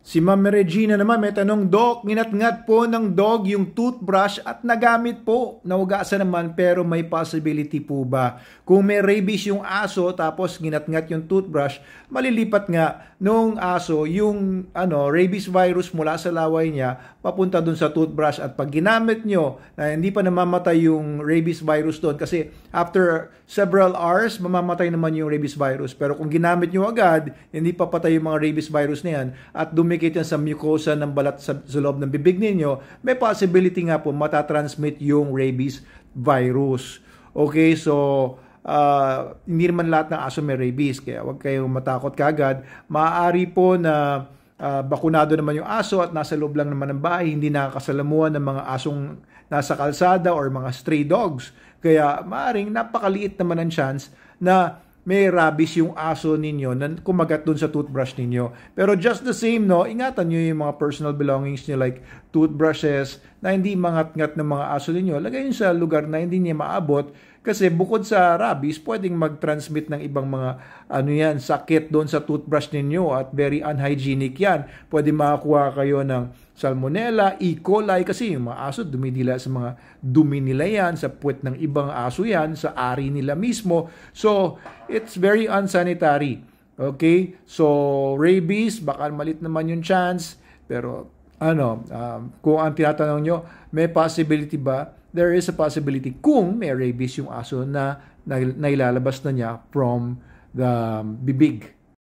Si Ma'am Regina naman may tanong, Doc, nginat-ngat po ng dog yung toothbrush at nagamit po. Naugasan naman pero may possibility po ba? Kung may rabies yung aso tapos nginat-ngat yung toothbrush, malilipat nga nung aso yung rabies virus mula sa laway niya papunta dun sa toothbrush at pag ginamit nyo na hindi pa namamatay yung rabies virus doon kasi after several hours mamamatay naman yung rabies virus pero kung ginamit nyo agad hindi pa patay yung mga rabies virus na yan at dumikit yan sa mucosa ng balat sa loob ng bibig ninyo, may possibility nga po matatransmit yung rabies virus. Okay, so hindi naman lahat ng aso may rabies kaya huwag kayong matakot kagad. Maaari po na bakunado naman yung aso at nasa loob lang naman ng bahay, hindi nakakasalamuhan ng mga asong nasa kalsada or mga stray dogs. Kaya maaring napakaliit naman ang chance na may rabies yung aso ninyo na kumagat dun sa toothbrush ninyo. Pero just the same, no, ingatan nyo yung mga personal belongings nyo like toothbrushes na hindi mangat-ngat ng mga aso ninyo. Lagay nyo sa lugar na hindi niya maabot kasi bukod sa rabies, pwedeng mag-transmit ng ibang mga sakit doon sa toothbrush ninyo at very unhygienic yan. Pwede makakuha kayo ng Salmonella, E. coli kasi yung mga aso dumidila sa mga dumi nila yan, sa puwet ng ibang aso yan, sa ari nila mismo. So, it's very unsanitary. Okay? So, rabies, baka malit naman yung chance. Pero, kung ang tinatanong nyo, may possibility ba? There is a possibility kung may rabies yung aso na nailalabas na niya from the bibig.